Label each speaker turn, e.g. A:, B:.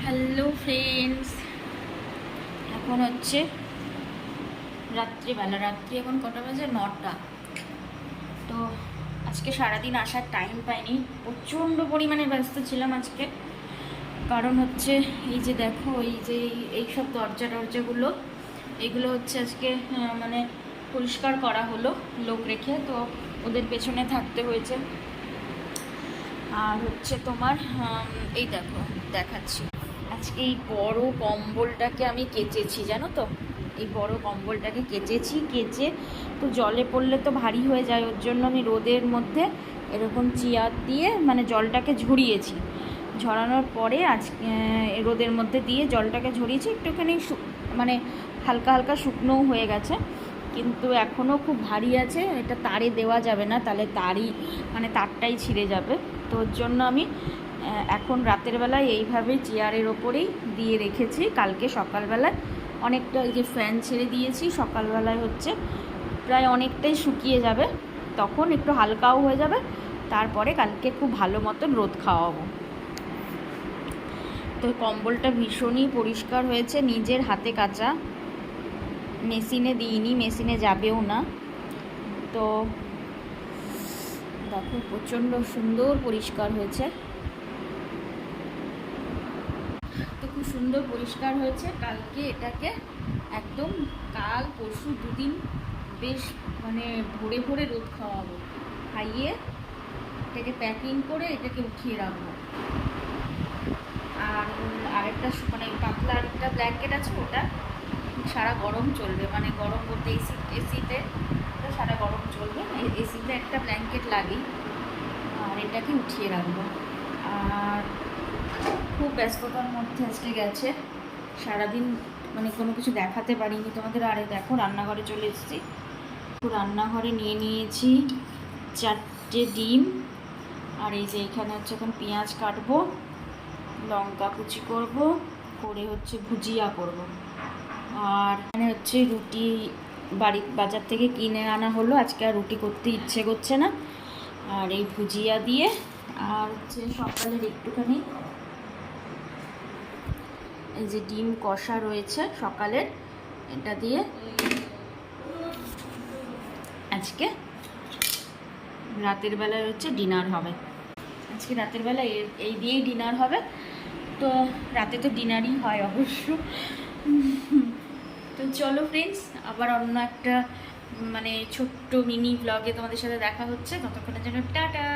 A: Hello friends, এখন হচ্ছে রাত্রিবেলা। রাত্রি এখন কটা বাজে? 9টা। তো আজকে সারাদিন আসার টাইম পাইনি, প্রচণ্ড পরিমাণে ব্যস্ত ছিলাম আজকে। কারণ হচ্ছে এই যে দেখো, এই সব দরজাগুলো এগুলো হচ্ছে আজকে মানে পরিষ্কার করা হলো লোক রেখে, তো ওদের পেছনে থাকতে হয়েছে। আর হচ্ছে তোমার এই দেখো দেখাচ্ছি, আজকে এই বড় কম্বলটাকে আমি কেচেছি, জানো তো, এই বড় কম্বলটাকে কেচে তো জলে পড়লে তো ভারী হয়ে যায়, ওর জন্য আমি রোদের মধ্যে এরকম চেয়ার দিয়ে মানে জলটাকে ঝরিয়েছি। ঝরানোর পরে আজকে রোদের মধ্যে দিয়ে জলটাকে ঝরিয়েছি, একটুখানি মানে হালকা হালকা শুকনোও হয়ে গেছে, কিন্তু এখনও খুব ভারী আছে। এটা তারে দেওয়া যাবে না, তাহলে তারটাই ছিঁড়ে যাবে। তো ওর জন্য আমি এখন রাতের বেলায় এইভাবেই চেয়ারের ওপরেই দিয়ে রেখেছি। কালকে সকালবেলায় অনেকটা, এই যে ফ্যান ছেড়ে দিয়েছি, সকালবেলায় হচ্ছে প্রায় অনেকটাই শুকিয়ে যাবে, তখন একটু হালকাও হয়ে যাবে। তারপরে কালকে খুব ভালো মতন রোদ খাওয়াবো। তো কম্বলটা ভীষণই পরিষ্কার হয়েছে, নিজের হাতে কাচা, মেশিনে দিইনি, মেশিনে যাবেও না। তো দেখো প্রচণ্ড সুন্দর পরিষ্কার হয়েছে, তো খুব সুন্দর পরিষ্কার হয়েছে। কালকে এটাকে একদম কাল পরশু দুদিন বেশ মানে ভরে ভরে রোদ খাওয়াবো, খাইয়ে এটাকে প্যাকিং করে এটাকে উঠিয়ে রাখবো। আর আরেকটা মানে পাতলা আরেকটা ব্ল্যাঙ্কেট আছে, ওটা সারা গরম চলবে, মানে গরম বলতে এসিতে ওটা সারা গরম চলবে। এসিতে একটা ব্ল্যাঙ্কেট লাগেই, আর এটাকে উঠিয়ে রাখবো। আর খুব ব্যস্ততার মধ্যে আজকে গেছে সারাদিন, মানে কোনো কিছু দেখাতে পারিনি তোমাদের। আরে দেখো রান্নাঘরে চলে এসেছি, রান্নাঘরে নিয়ে নিয়েছি 4টে ডিম, আর এই যে এখানে হচ্ছে এখন পেঁয়াজ কাটবো, লঙ্কা কুচি করব, করে হচ্ছে ভুজিয়া করব। আর এখানে হচ্ছে রুটি বাজার থেকে কিনে আনা হলো, আজকে আর রুটি করতে ইচ্ছে করছে না। আর এই ভুজিয়া দিয়ে, আর হচ্ছে সকালের একটুখানি এই যে ডিম কষা রয়েছে সকালের, এটা দিয়ে আজকে রাতের বেলায় হচ্ছে ডিনার হবে। আজকে রাতের বেলা এই দিয়েই ডিনার হবে। তো রাতে তো ডিনারই হয় অবশ্য। তো চলো ফ্রেন্ডস, আবার অন্য একটা মানে ছোট্ট মিনি ব্লগে তোমাদের সাথে দেখা হচ্ছে। ততক্ষণের জন্য টাটা।